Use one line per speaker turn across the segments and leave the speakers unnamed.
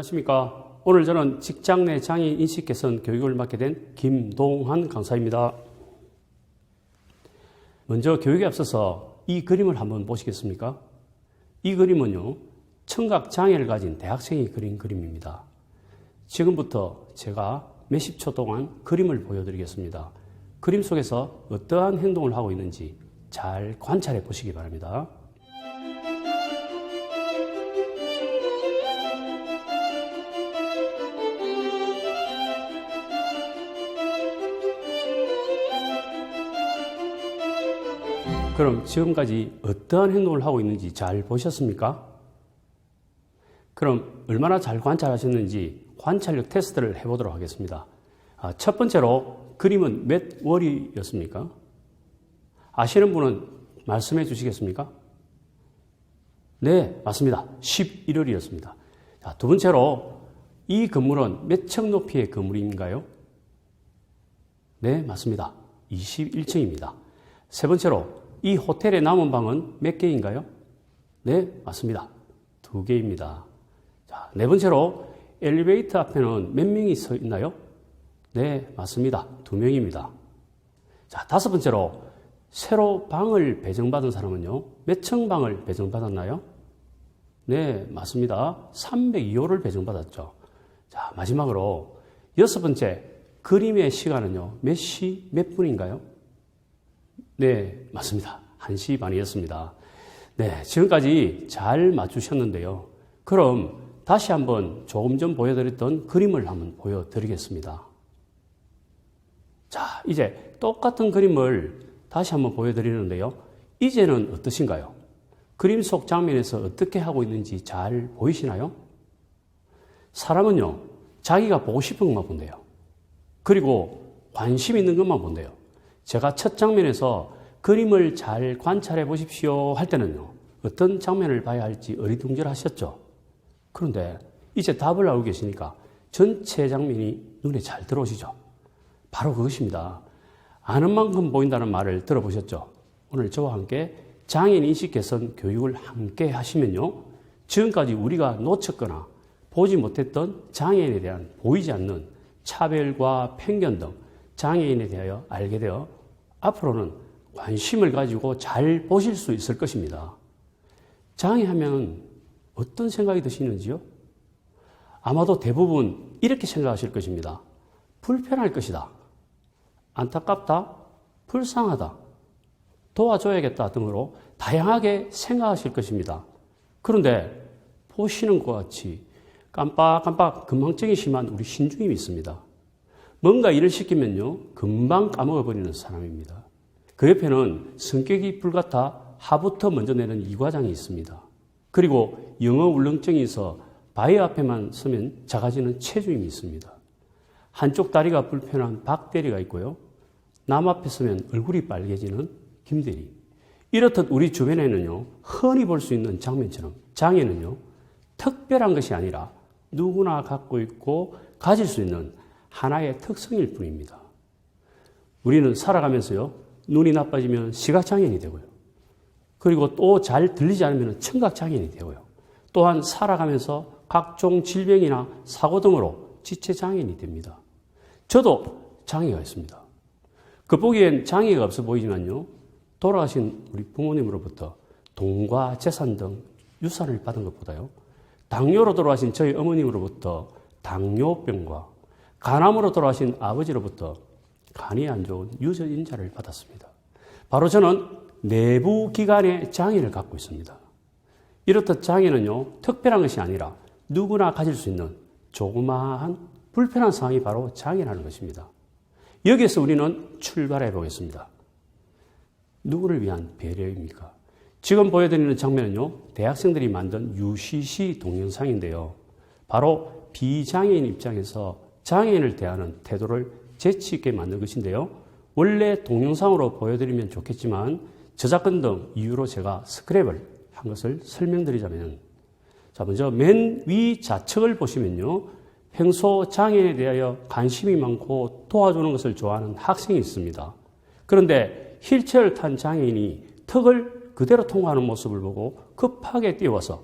안녕하십니까. 오늘 저는 직장 내 장애인 인식 개선 교육을 맡게 된 김동환 강사입니다. 먼저 교육에 앞서서 이 그림을 한번 보시겠습니까? 이 그림은요, 청각 장애를 가진 대학생이 그린 그림입니다. 지금부터 제가 몇십 초 동안 그림을 보여드리겠습니다. 그림 속에서 어떠한 행동을 하고 있는지 잘 관찰해 보시기 바랍니다. 그럼 지금까지 어떠한 행동을 하고 있는지 잘 보셨습니까? 그럼 얼마나 잘 관찰하셨는지 관찰력 테스트를 해보도록 하겠습니다. 첫 번째로 그림은 몇 월이었습니까? 아시는 분은 말씀해 주시겠습니까? 네, 맞습니다. 11월이었습니다. 두 번째로 이 건물은 몇 층 높이의 건물인가요? 네, 맞습니다. 21층입니다. 세 번째로 이 호텔의 남은 방은 몇 개인가요? 네, 맞습니다. 2개입니다. 자, 네 번째로 엘리베이터 앞에는 몇 명이 서 있나요? 네, 맞습니다. 2명입니다. 자, 다섯 번째로 새로 방을 배정받은 사람은요, 몇 층 방을 배정받았나요? 네, 맞습니다. 302호를 배정받았죠. 자, 마지막으로 여섯 번째, 그림의 시간은요, 몇 시, 몇 분인가요? 네, 맞습니다. 1시 반이었습니다. 네, 지금까지 잘 맞추셨는데요. 그럼 다시 한번 조금 전 보여드렸던 그림을 한번 보여드리겠습니다. 자, 이제 똑같은 그림을 다시 한번 보여드리는데요. 이제는 어떠신가요? 그림 속 장면에서 어떻게 하고 있는지 잘 보이시나요? 사람은요, 자기가 보고 싶은 것만 본대요. 그리고 관심 있는 것만 본대요. 제가 첫 장면에서 그림을 잘 관찰해 보십시오 할 때는요, 어떤 장면을 봐야 할지 어리둥절하셨죠. 그런데 이제 답을 알고 계시니까 전체 장면이 눈에 잘 들어오시죠. 바로 그것입니다. 아는 만큼 보인다는 말을 들어보셨죠. 오늘 저와 함께 장애인 인식 개선 교육을 함께 하시면요, 지금까지 우리가 놓쳤거나 보지 못했던 장애인에 대한 보이지 않는 차별과 편견 등 장애인에 대하여 알게 되어 앞으로는 관심을 가지고 잘 보실 수 있을 것입니다. 장애하면 어떤 생각이 드시는지요? 아마도 대부분 이렇게 생각하실 것입니다. 불편할 것이다. 안타깝다. 불쌍하다. 도와줘야겠다 등으로 다양하게 생각하실 것입니다. 그런데 보시는 것 같이 깜빡깜빡 건망증이 심한 우리 신중임이 있습니다. 뭔가 일을 시키면요, 금방 까먹어버리는 사람입니다. 그 옆에는 성격이 불같아 하부터 먼저 내는 이과장이 있습니다. 그리고 영어 울렁증이 있어 바위 앞에만 서면 작아지는 체중임이 있습니다. 한쪽 다리가 불편한 박대리가 있고요. 남 앞에 서면 얼굴이 빨개지는 김대리. 이렇듯 우리 주변에는요, 흔히 볼 수 있는 장면처럼 장애는요, 특별한 것이 아니라 누구나 갖고 있고 가질 수 있는 하나의 특성일 뿐입니다. 우리는 살아가면서요, 눈이 나빠지면 시각장애인이 되고요. 그리고 또 잘 들리지 않으면 청각장애인이 되고요. 또한 살아가면서 각종 질병이나 사고 등으로 지체장애인이 됩니다. 저도 장애가 있습니다. 겉보기엔 장애가 없어 보이지만요, 돌아가신 우리 부모님으로부터 돈과 재산 등 유산을 받은 것보다요, 당뇨로 돌아가신 저희 어머님으로부터 당뇨병과 간암으로 돌아가신 아버지로부터 간이 안 좋은 유전인자를 받았습니다. 바로 저는 내부 기관의 장애를 갖고 있습니다. 이렇듯 장애는요, 특별한 것이 아니라 누구나 가질 수 있는 조그마한 불편한 상황이 바로 장애라는 것입니다. 여기에서 우리는 출발해 보겠습니다. 누구를 위한 배려입니까? 지금 보여드리는 장면은요, 대학생들이 만든 UCC 동영상인데요. 바로 비장애인 입장에서 장애인을 대하는 태도를 재치 있게 만든 것인데요. 원래 동영상으로 보여드리면 좋겠지만 저작권 등 이유로 제가 스크랩을 한 것을 설명드리자면, 자, 먼저 맨 위 좌측을 보시면요, 평소 장애인에 대하여 관심이 많고 도와주는 것을 좋아하는 학생이 있습니다. 그런데 휠체어를 탄 장애인이 턱을 그대로 통과하는 모습을 보고 급하게 뛰어와서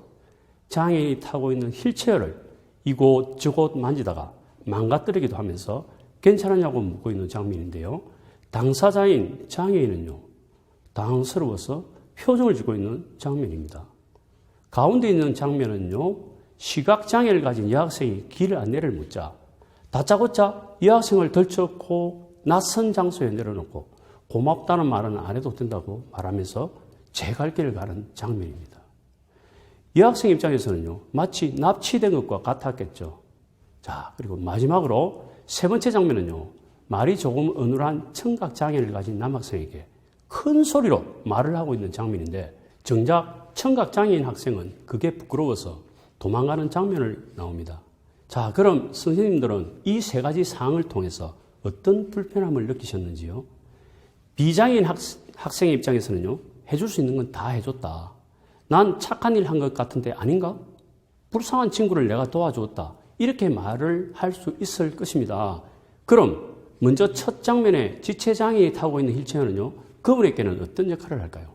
장애인이 타고 있는 휠체어를 이곳저곳 만지다가 망가뜨리기도 하면서 괜찮았냐고 묻고 있는 장면인데요. 당사자인 장애인은요, 당황스러워서 표정을 짓고 있는 장면입니다. 가운데 있는 장면은요, 시각장애를 가진 여학생이 길 안내를 묻자 다짜고짜 여학생을 덜쳐놓고 낯선 장소에 내려놓고 고맙다는 말은 안 해도 된다고 말하면서 제 갈 길을 가는 장면입니다. 여학생 입장에서는요, 마치 납치된 것과 같았겠죠. 자, 그리고 마지막으로 세 번째 장면은요, 말이 조금 어눌한 청각장애를 가진 남학생에게 큰 소리로 말을 하고 있는 장면인데, 정작 청각장애인 학생은 그게 부끄러워서 도망가는 장면을 나옵니다. 자, 그럼 선생님들은 이 세 가지 사항을 통해서 어떤 불편함을 느끼셨는지요? 비장애인 학생의 입장에서는요, 해줄 수 있는 건 다 해줬다. 난 착한 일 한 것 같은데 아닌가? 불쌍한 친구를 내가 도와주었다. 이렇게 말을 할 수 있을 것입니다. 그럼 먼저 첫 장면에 지체장애인이 타고 있는 휠체어는요, 그분에게는 어떤 역할을 할까요?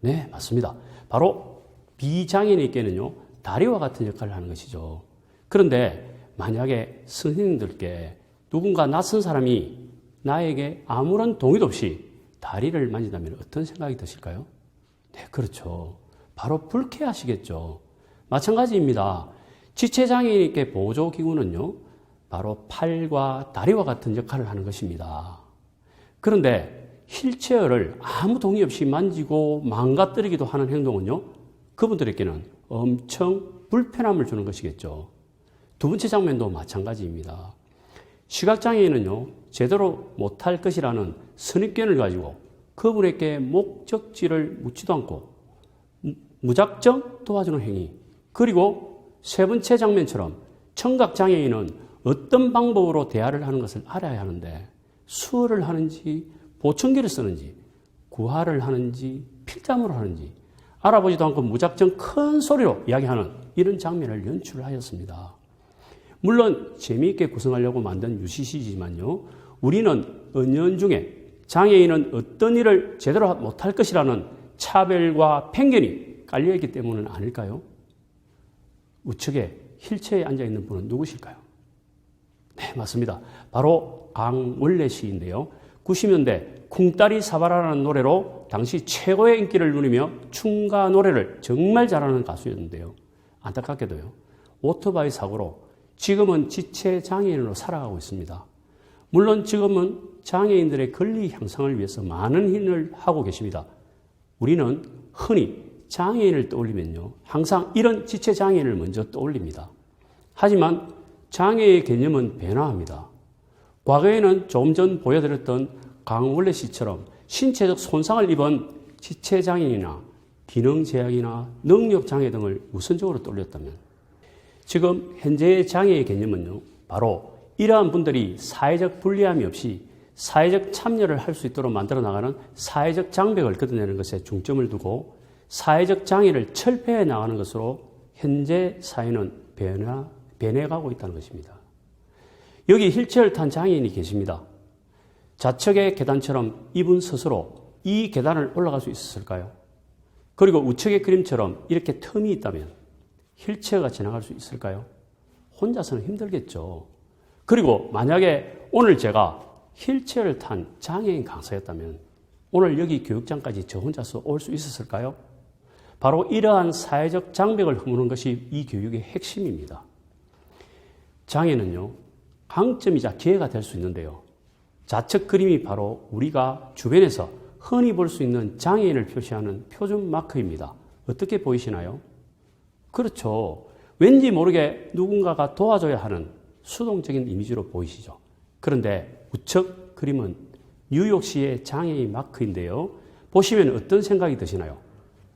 네, 맞습니다. 바로 비장애인에게는요, 다리와 같은 역할을 하는 것이죠. 그런데 만약에 선생님들께 누군가 낯선 사람이 나에게 아무런 동의도 없이 다리를 만진다면 어떤 생각이 드실까요? 네, 그렇죠. 바로 불쾌하시겠죠. 마찬가지입니다. 지체장애인에게 보조기구는요, 바로 팔과 다리와 같은 역할을 하는 것입니다. 그런데 휠체어를 아무 동의 없이 만지고 망가뜨리기도 하는 행동은요, 그분들에게는 엄청 불편함을 주는 것이겠죠. 두 번째 장면도 마찬가지입니다. 시각장애인은요, 제대로 못할 것이라는 선입견을 가지고 그분에게 목적지를 묻지도 않고 무작정 도와주는 행위. 그리고 세 번째 장면처럼 청각장애인은 어떤 방법으로 대화를 하는 것을 알아야 하는데 수어를 하는지 보청기를 쓰는지 구화를 하는지 필자모를 하는지 알아보지도 않고 무작정 큰 소리로 이야기하는 이런 장면을 연출하였습니다. 물론 재미있게 구성하려고 만든 UCC지만요. 우리는 은연중에 장애인은 어떤 일을 제대로 못할 것이라는 차별과 편견이 깔려있기 때문은 아닐까요? 우측에 휠체어에 앉아있는 분은 누구실까요? 네, 맞습니다. 바로 강원래 씨인데요. 90년대 쿵따리 사바라라는 노래로 당시 최고의 인기를 누리며 춤과 노래를 정말 잘하는 가수였는데요. 안타깝게도요, 오토바이 사고로 지금은 지체장애인으로 살아가고 있습니다. 물론 지금은 장애인들의 권리 향상을 위해서 많은 일을 하고 계십니다. 우리는 흔히 장애인을 떠올리면요, 항상 이런 지체장애인을 먼저 떠올립니다. 하지만 장애의 개념은 변화합니다. 과거에는 조금 전 보여드렸던 강원래 씨처럼 신체적 손상을 입은 지체장애인이나 기능제약이나 능력장애 등을 우선적으로 떠올렸다면, 지금 현재의 장애의 개념은요, 바로 이러한 분들이 사회적 불리함이 없이 사회적 참여를 할 수 있도록 만들어 나가는 사회적 장벽을 걷어내는 것에 중점을 두고 사회적 장애를 철폐해 나가는 것으로 현재 사회는 변해가고 있다는 것입니다. 여기 휠체어를 탄 장애인이 계십니다. 좌측의 계단처럼 이분 스스로 이 계단을 올라갈 수 있었을까요? 그리고 우측의 그림처럼 이렇게 틈이 있다면 휠체어가 지나갈 수 있을까요? 혼자서는 힘들겠죠. 그리고 만약에 오늘 제가 휠체어를 탄 장애인 강사였다면 오늘 여기 교육장까지 저 혼자서 올 수 있었을까요? 바로 이러한 사회적 장벽을 허무는 것이 이 교육의 핵심입니다. 장애는요, 강점이자 기회가 될 수 있는데요. 좌측 그림이 바로 우리가 주변에서 흔히 볼 수 있는 장애인을 표시하는 표준 마크입니다. 어떻게 보이시나요? 그렇죠. 왠지 모르게 누군가가 도와줘야 하는 수동적인 이미지로 보이시죠. 그런데 우측 그림은 뉴욕시의 장애인 마크인데요. 보시면 어떤 생각이 드시나요?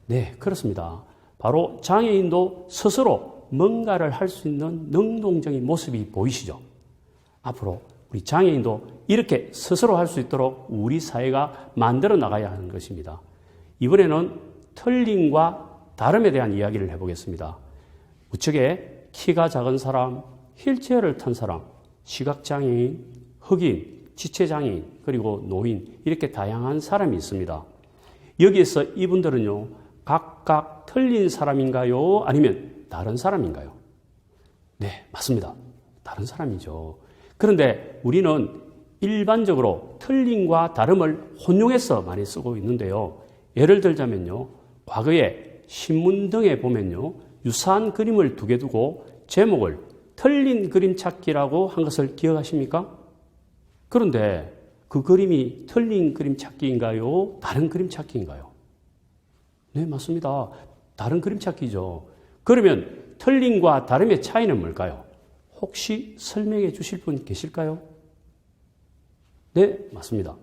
네, 그렇습니다. 바로 장애인도 스스로 뭔가를 할 수 있는 능동적인 모습이 보이시죠. 앞으로 우리 장애인도 이렇게 스스로 할 수 있도록 우리 사회가 만들어 나가야 하는 것입니다. 이번에는 틀림과 다름에 대한 이야기를 해보겠습니다. 우측에 키가 작은 사람, 휠체어를 탄 사람, 시각장애인, 흑인, 지체장애인, 그리고 노인, 이렇게 다양한 사람이 있습니다. 여기에서 이분들은요, 각각 틀린 사람인가요? 아니면 다른 사람인가요? 네, 맞습니다. 다른 사람이죠. 그런데 우리는 일반적으로 틀림과 다름을 혼용해서 많이 쓰고 있는데요. 예를 들자면요. 과거에 신문 등에 보면요. 유사한 그림을 두 개 두고 제목을 틀린 그림 찾기라고 한 것을 기억하십니까? 그런데 그 그림이 틀린 그림 찾기인가요? 다른 그림 찾기인가요? 네, 맞습니다. 다른 그림 찾기죠. 그러면 틀림과 다름의 차이는 뭘까요? 혹시 설명해 주실 분 계실까요? 네, 맞습니다.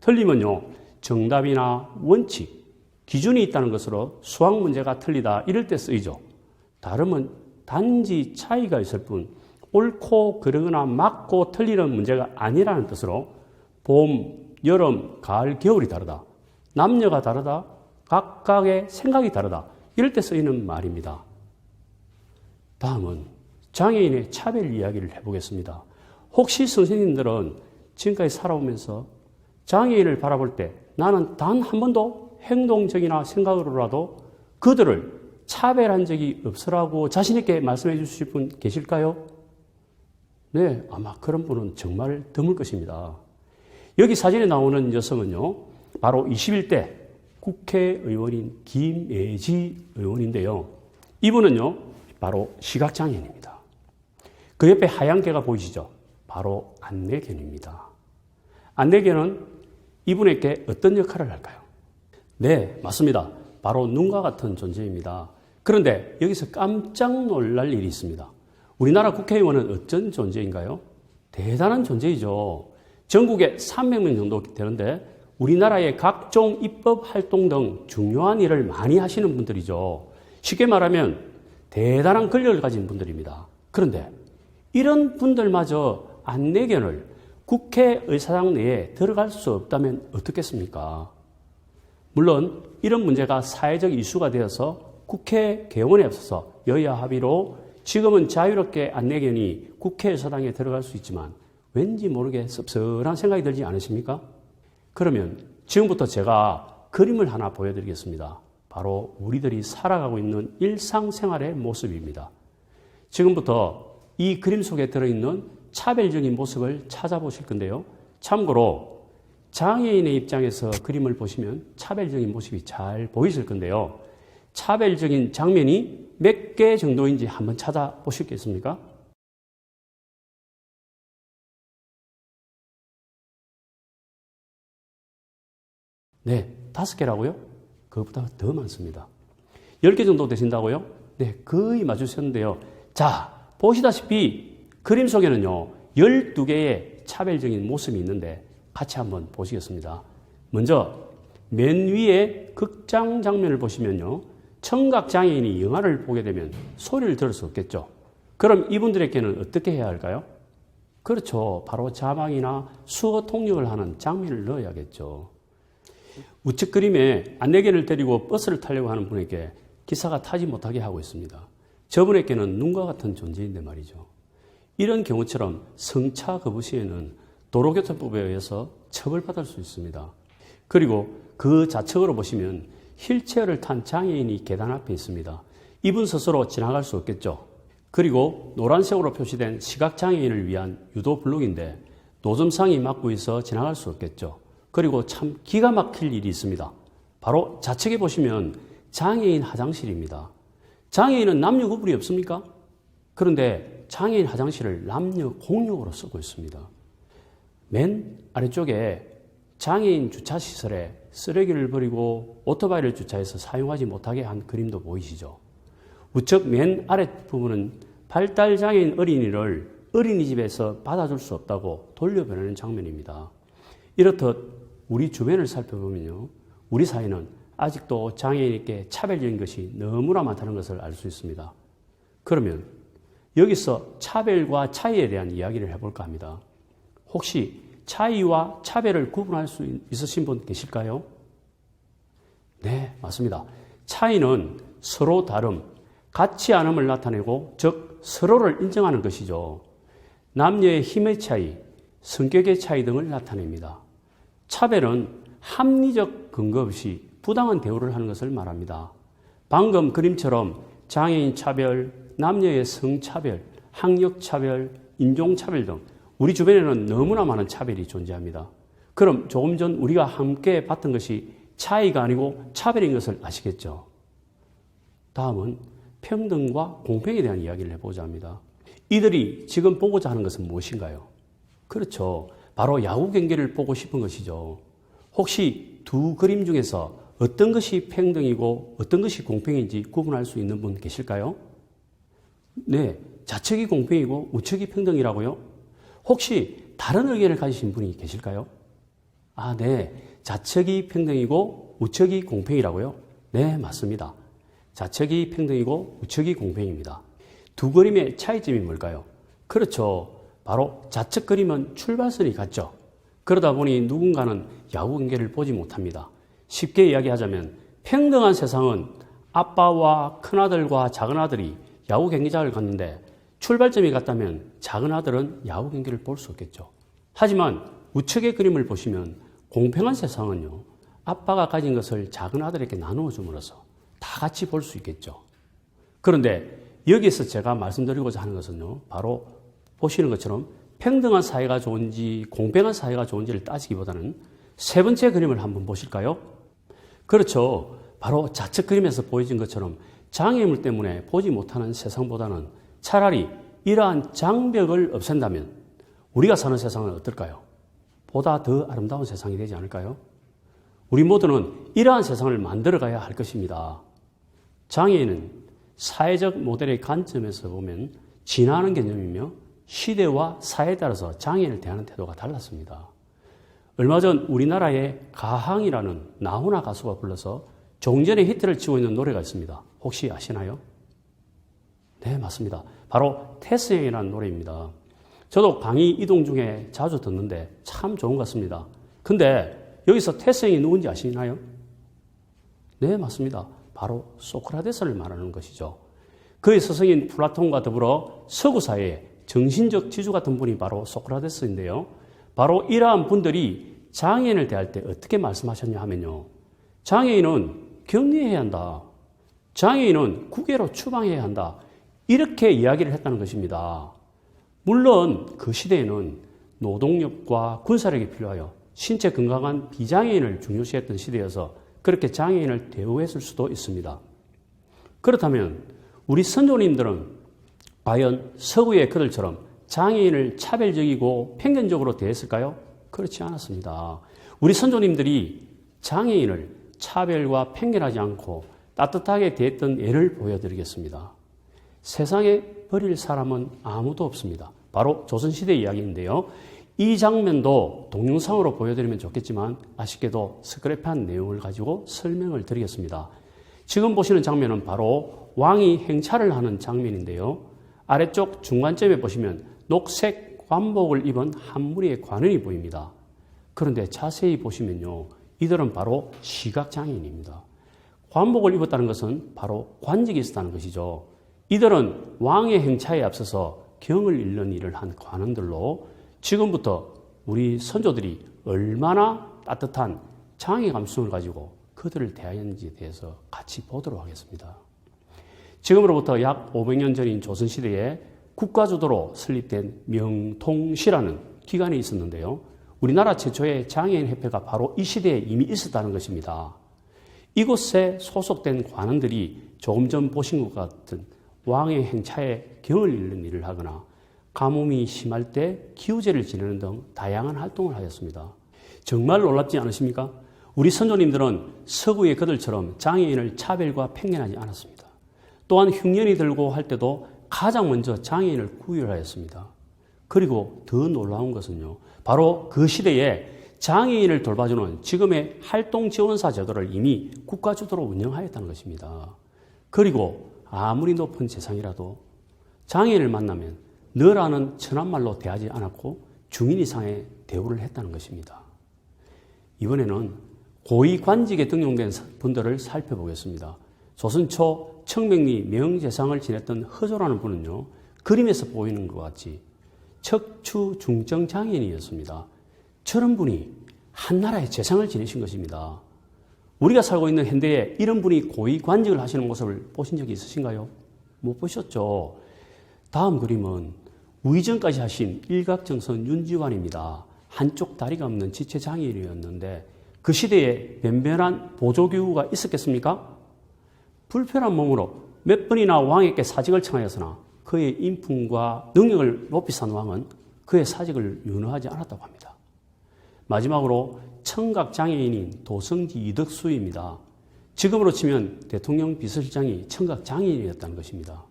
틀림은요, 정답이나 원칙, 기준이 있다는 것으로 수학 문제가 틀리다 이럴 때 쓰이죠. 다름은 단지 차이가 있을 뿐 옳고 그르거나 맞고 틀리는 문제가 아니라는 뜻으로 봄, 여름, 가을, 겨울이 다르다. 남녀가 다르다. 각각의 생각이 다르다. 이럴 때 쓰이는 말입니다. 다음은 장애인의 차별 이야기를 해보겠습니다. 혹시 선생님들은 지금까지 살아오면서 장애인을 바라볼 때 나는 단 한 번도 행동적이나 생각으로라도 그들을 차별한 적이 없으라고 자신있게 말씀해 주실 분 계실까요? 네, 아마 그런 분은 정말 드물 것입니다. 여기 사진에 나오는 여성은요, 바로 21대 국회의원인 김예지 의원인데요. 이분은요, 바로 시각장애인입니다. 그 옆에 하얀 개가 보이시죠? 바로 안내견입니다. 안내견은 이분에게 어떤 역할을 할까요? 네, 맞습니다. 바로 눈과 같은 존재입니다. 그런데 여기서 깜짝 놀랄 일이 있습니다. 우리나라 국회의원은 어떤 존재인가요? 대단한 존재이죠. 전국에 300명 정도 되는데 우리나라의 각종 입법 활동 등 중요한 일을 많이 하시는 분들이죠. 쉽게 말하면 대단한 권력을 가진 분들입니다. 그런데 이런 분들마저 안내견을 국회의사당 내에 들어갈 수 없다면 어떻겠습니까? 물론 이런 문제가 사회적 이슈가 되어서 국회 개원에 앞서서 여야 합의로 지금은 자유롭게 안내견이 국회의사당에 들어갈 수 있지만 왠지 모르게 씁쓸한 생각이 들지 않으십니까? 그러면 지금부터 제가 그림을 하나 보여드리겠습니다. 바로 우리들이 살아가고 있는 일상생활의 모습입니다. 지금부터 이 그림 속에 들어있는 차별적인 모습을 찾아보실 건데요. 참고로 장애인의 입장에서 그림을 보시면 차별적인 모습이 잘 보이실 건데요. 차별적인 장면이 몇 개 정도인지 한번 찾아보시겠습니까? 네, 5개라고요? 그것보다 더 많습니다. 10개 정도 되신다고요? 네, 거의 맞으셨는데요. 자, 보시다시피 그림 속에는요, 12개의 차별적인 모습이 있는데 같이 한번 보시겠습니다. 먼저 맨 위에 극장 장면을 보시면요, 청각장애인이 영화를 보게 되면 소리를 들을 수 없겠죠. 그럼 이분들에게는 어떻게 해야 할까요? 그렇죠. 바로 자막이나 수어 통역을 하는 장면을 넣어야겠죠. 우측 그림에 안내견을 데리고 버스를 타려고 하는 분에게 기사가 타지 못하게 하고 있습니다. 저분에게는 눈과 같은 존재인데 말이죠. 이런 경우처럼 성차 거부 시에는 도로교통법에 의해서 처벌받을 수 있습니다. 그리고 그 좌측으로 보시면 휠체어를 탄 장애인이 계단 앞에 있습니다. 이분 스스로 지나갈 수 없겠죠. 그리고 노란색으로 표시된 시각장애인을 위한 유도 블록인데 노점상이 막고 있어 지나갈 수 없겠죠. 그리고 참 기가 막힐 일이 있습니다. 바로 좌측에 보시면 장애인 화장실입니다. 장애인은 남녀 구분이 없습니까? 그런데 장애인 화장실을 남녀 공용으로 쓰고 있습니다. 맨 아래쪽에 장애인 주차시설에 쓰레기를 버리고 오토바이를 주차해서 사용하지 못하게 한 그림도 보이시죠? 우측 맨 아랫부분은 발달장애인 어린이를 어린이집에서 받아줄 수 없다고 돌려보내는 장면입니다. 이렇듯 우리 주변을 살펴보면요, 우리 사회는 아직도 장애인에게 차별적인 것이 너무나 많다는 것을 알 수 있습니다. 그러면 여기서 차별과 차이에 대한 이야기를 해볼까 합니다. 혹시 차이와 차별을 구분할 수 있으신 분 계실까요? 네, 맞습니다. 차이는 서로 다름, 같지 않음을 나타내고, 즉 서로를 인정하는 것이죠. 남녀의 힘의 차이, 성격의 차이 등을 나타냅니다. 차별은 합리적 근거 없이 부당한 대우를 하는 것을 말합니다. 방금 그림처럼 장애인 차별, 남녀의 성차별, 학력차별, 인종차별 등 우리 주변에는 너무나 많은 차별이 존재합니다. 그럼 조금 전 우리가 함께 봤던 것이 차이가 아니고 차별인 것을 아시겠죠? 다음은 평등과 공평에 대한 이야기를 해보자 합니다. 이들이 지금 보고자 하는 것은 무엇인가요? 그렇죠. 바로 야구 경기를 보고 싶은 것이죠. 혹시 두 그림 중에서 어떤 것이 평등이고 어떤 것이 공평인지 구분할 수 있는 분 계실까요? 네, 좌측이 공평이고 우측이 평등이라고요? 혹시 다른 의견을 가지신 분이 계실까요? 아, 네, 좌측이 평등이고 우측이 공평이라고요? 네, 맞습니다. 좌측이 평등이고 우측이 공평입니다. 두 그림의 차이점이 뭘까요? 그렇죠. 바로 좌측 그림은 출발선이 같죠. 그러다 보니 누군가는 야구 경기를 보지 못합니다. 쉽게 이야기하자면 평등한 세상은 아빠와 큰아들과 작은아들이 야구 경기장을 갔는데 출발점이 같다면 작은아들은 야구 경기를 볼 수 없겠죠. 하지만 우측의 그림을 보시면 공평한 세상은요, 아빠가 가진 것을 작은아들에게 나누어 줌으로써 다 같이 볼 수 있겠죠. 그런데 여기서 제가 말씀드리고자 하는 것은요, 바로 보시는 것처럼 평등한 사회가 좋은지 공평한 사회가 좋은지를 따지기보다는 세 번째 그림을 한번 보실까요? 그렇죠. 바로 좌측 그림에서 보여진 것처럼 장애물 때문에 보지 못하는 세상보다는 차라리 이러한 장벽을 없앤다면 우리가 사는 세상은 어떨까요? 보다 더 아름다운 세상이 되지 않을까요? 우리 모두는 이러한 세상을 만들어가야 할 것입니다. 장애인은 사회적 모델의 관점에서 보면 진화하는 개념이며 시대와 사회에 따라서 장애인을 대하는 태도가 달랐습니다. 얼마 전 우리나라의 가항이라는 나훈아 가수가 불러서 종전의 히트를 치고 있는 노래가 있습니다. 혹시 아시나요? 네, 맞습니다. 바로 태스형이라는 노래입니다. 저도 강의 이동 중에 자주 듣는데 참 좋은 것 같습니다. 근데 여기서 태스형이 누군지 아시나요? 네, 맞습니다. 바로 소크라테스를 말하는 것이죠. 그의 스승인 플라톤과 더불어 서구 사회의 정신적 지주 같은 분이 바로 소크라테스인데요. 바로 이러한 분들이 장애인을 대할 때 어떻게 말씀하셨냐 하면요. 장애인은 격리해야 한다. 장애인은 국외로 추방해야 한다. 이렇게 이야기를 했다는 것입니다. 물론 그 시대에는 노동력과 군사력이 필요하여 신체 건강한 비장애인을 중요시했던 시대여서 그렇게 장애인을 대우했을 수도 있습니다. 그렇다면 우리 선조님들은 과연 서구의 그들처럼 장애인을 차별적이고 편견적으로 대했을까요? 그렇지 않았습니다. 우리 선조님들이 장애인을 차별과 편견하지 않고 따뜻하게 대했던 예를 보여드리겠습니다. 세상에 버릴 사람은 아무도 없습니다. 바로 조선시대 이야기인데요. 이 장면도 동영상으로 보여드리면 좋겠지만 아쉽게도 스크랩한 내용을 가지고 설명을 드리겠습니다. 지금 보시는 장면은 바로 왕이 행차를 하는 장면인데요. 아래쪽 중간점에 보시면 녹색 관복을 입은 한 무리의 관원이 보입니다. 그런데 자세히 보시면요. 이들은 바로 시각장애인입니다. 관복을 입었다는 것은 바로 관직이 있었다는 것이죠. 이들은 왕의 행차에 앞서서 경을 잃는 일을 한 관원들로 지금부터 우리 선조들이 얼마나 따뜻한 장애 감수성을 가지고 그들을 대하였는지에 대해서 같이 보도록 하겠습니다. 지금으로부터 약 500년 전인 조선시대에 국가주도로 설립된 명통시라는 기관이 있었는데요. 우리나라 최초의 장애인 협회가 바로 이 시대에 이미 있었다는 것입니다. 이곳에 소속된 관원들이 조금 전 보신 것 같은 왕의 행차에 경을 잃는 일을 하거나 가뭄이 심할 때 기우제를 지내는 등 다양한 활동을 하였습니다. 정말 놀랍지 않으십니까? 우리 선조님들은 서구의 그들처럼 장애인을 차별과 편견하지 않았습니다. 또한 흉년이 들고 할 때도 가장 먼저 장애인을 구휼하였습니다. 그리고 더 놀라운 것은요. 바로 그 시대에 장애인을 돌봐주는 지금의 활동지원사 제도를 이미 국가주도로 운영하였다는 것입니다. 그리고 아무리 높은 재상이라도 장애인을 만나면 너라는 천한말로 대하지 않았고 중인 이상의 대우를 했다는 것입니다. 이번에는 고위관직에 등용된 분들을 살펴보겠습니다. 조선 초 청명리 명재상을 지냈던 허조라는 분은요. 그림에서 보이는 것 같이 척추 중증 장애인이었습니다. 저런 분이 한나라의 재상을 지내신 것입니다. 우리가 살고 있는 현대에 이런 분이 고위관직을 하시는 모습을 보신 적이 있으신가요? 못 보셨죠. 다음 그림은 우이전까지 하신 일각정선 윤지환입니다. 한쪽 다리가 없는 지체장애인이었는데 그 시대에 변변한 보조기구가 있었겠습니까? 불편한 몸으로 몇 번이나 왕에게 사직을 청하였으나 그의 인품과 능력을 높이 산 왕은 그의 사직을 윤허하지 않았다고 합니다. 마지막으로 청각장애인인 도성지 이덕수입니다. 지금으로 치면 대통령 비서실장이 청각장애인이었다는 것입니다.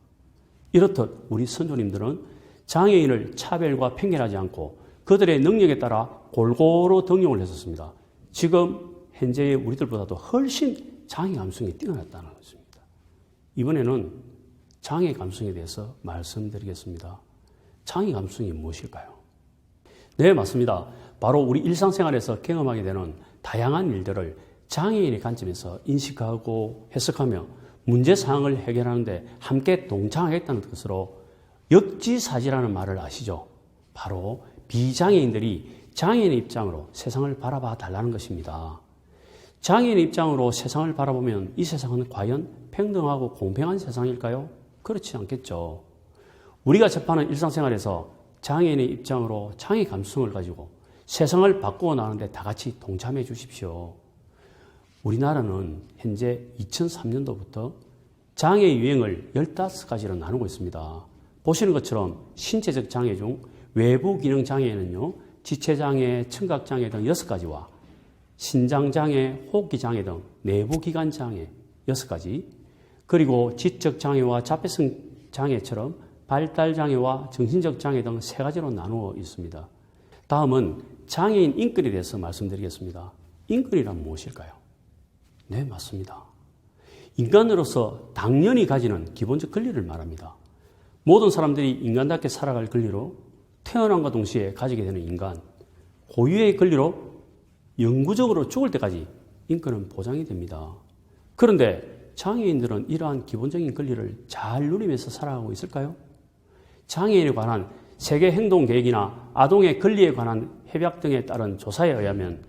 이렇듯 우리 선조님들은 장애인을 차별과 편견하지 않고 그들의 능력에 따라 골고루 등용을 했었습니다. 지금 현재의 우리들보다도 훨씬 장애 감수성이 뛰어났다는 것입니다. 이번에는 장애 감수성에 대해서 말씀드리겠습니다. 장애 감수성이 무엇일까요? 네, 맞습니다. 바로 우리 일상생활에서 경험하게 되는 다양한 일들을 장애인의 관점에서 인식하고 해석하며 문제사항을 해결하는데 함께 동참하겠다는 것으로 역지사지라는 말을 아시죠? 바로 비장애인들이 장애인의 입장으로 세상을 바라봐 달라는 것입니다. 장애인의 입장으로 세상을 바라보면 이 세상은 과연 평등하고 공평한 세상일까요? 그렇지 않겠죠. 우리가 접하는 일상생활에서 장애인의 입장으로 장애 감수성을 가지고 세상을 바꾸어 나가는데 다 같이 동참해 주십시오. 우리나라는 현재 2003년도부터 장애 유형을 15가지로 나누고 있습니다. 보시는 것처럼 신체적 장애 중 외부 기능 장애에는요, 지체장애, 청각장애 등 6가지와 신장장애, 호흡기장애 등 내부기관장애 6가지, 그리고 지적 장애와 자폐성 장애처럼 발달장애와 정신적 장애 등 3가지로 나누어 있습니다. 다음은 장애인 인권에 대해서 말씀드리겠습니다. 인권이란 무엇일까요? 네, 맞습니다. 인간으로서 당연히 가지는 기본적 권리를 말합니다. 모든 사람들이 인간답게 살아갈 권리로 태어남과 동시에 가지게 되는 인간, 고유의 권리로 영구적으로 죽을 때까지 인권은 보장이 됩니다. 그런데 장애인들은 이러한 기본적인 권리를 잘 누리면서 살아가고 있을까요? 장애인에 관한 세계 행동 계획이나 아동의 권리에 관한 협약 등에 따른 조사에 의하면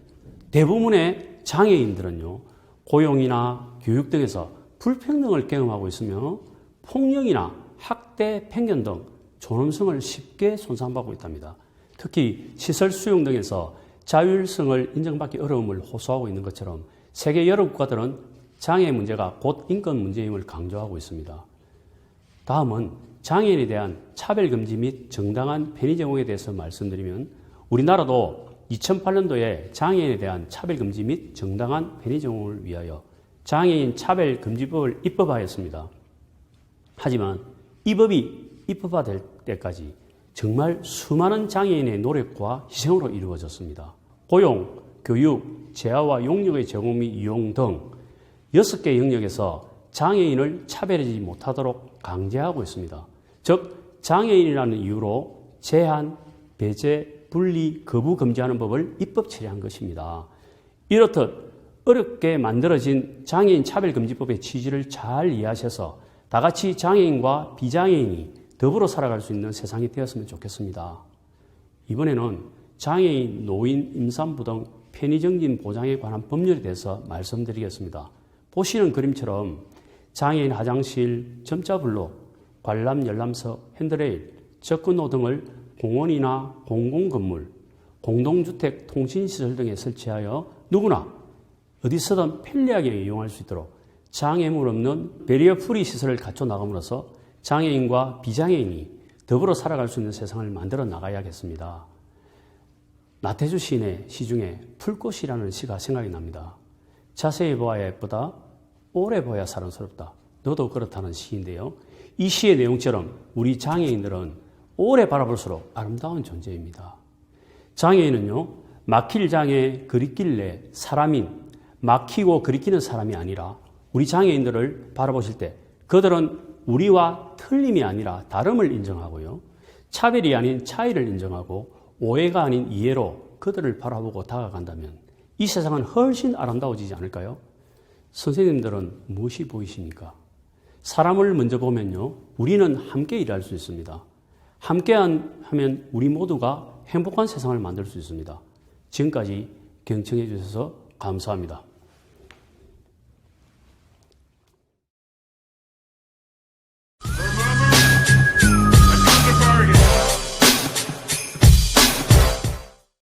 대부분의 장애인들은요, 고용이나 교육 등에서 불평등을 경험하고 있으며 폭력이나 학대, 편견 등 존엄성을 쉽게 손상받고 있답니다. 특히 시설 수용 등에서 자율성을 인정받기 어려움을 호소하고 있는 것처럼 세계 여러 국가들은 장애 문제가 곧 인권 문제임을 강조하고 있습니다. 다음은 장애인에 대한 차별금지 및 정당한 편의 제공에 대해서 말씀드리면 우리나라도 2008년도에 장애인에 대한 차별금지 및 정당한 편의 제공을 위하여 장애인 차별금지법을 입법하였습니다. 하지만 이 법이 입법화될 때까지 정말 수많은 장애인의 노력과 희생으로 이루어졌습니다. 고용, 교육, 재화와 용역의 제공 및 이용 등 6개 영역에서 장애인을 차별하지 못하도록 강제하고 있습니다. 즉, 장애인이라는 이유로 제한, 배제, 분리, 거부 금지하는 법을 입법 처리한 것입니다. 이렇듯 어렵게 만들어진 장애인 차별금지법의 취지를 잘 이해하셔서 다 같이 장애인과 비장애인이 더불어 살아갈 수 있는 세상이 되었으면 좋겠습니다. 이번에는 장애인, 노인, 임산부 등 편의정진 보장에 관한 법률에 대해서 말씀드리겠습니다. 보시는 그림처럼 장애인 화장실, 점자블록, 관람 열람석, 핸드레일, 접근로 등을 공원이나 공공건물, 공동주택, 통신시설 등에 설치하여 누구나 어디서든 편리하게 이용할 수 있도록 장애물 없는 베리어 프리 시설을 갖춰 나감으로써 장애인과 비장애인이 더불어 살아갈 수 있는 세상을 만들어 나가야겠습니다. 나태주 시인의 시 중에 풀꽃이라는 시가 생각이 납니다. 자세히 보아야 예쁘다, 오래 보아야 사랑스럽다. 너도 그렇다는 시인데요. 이 시의 내용처럼 우리 장애인들은 오래 바라볼수록 아름다운 존재입니다. 장애인은요, 막힐 장애, 그리낄래 사람인, 막히고 그리키는 사람이 아니라 우리 장애인들을 바라보실 때 그들은 우리와 틀림이 아니라 다름을 인정하고요. 차별이 아닌 차이를 인정하고 오해가 아닌 이해로 그들을 바라보고 다가간다면 이 세상은 훨씬 아름다워지지 않을까요? 선생님들은 무엇이 보이십니까? 사람을 먼저 보면요, 우리는 함께 일할 수 있습니다. 함께 하면 우리 모두가 행복한 세상을 만들 수 있습니다. 지금까지 경청해 주셔서 감사합니다.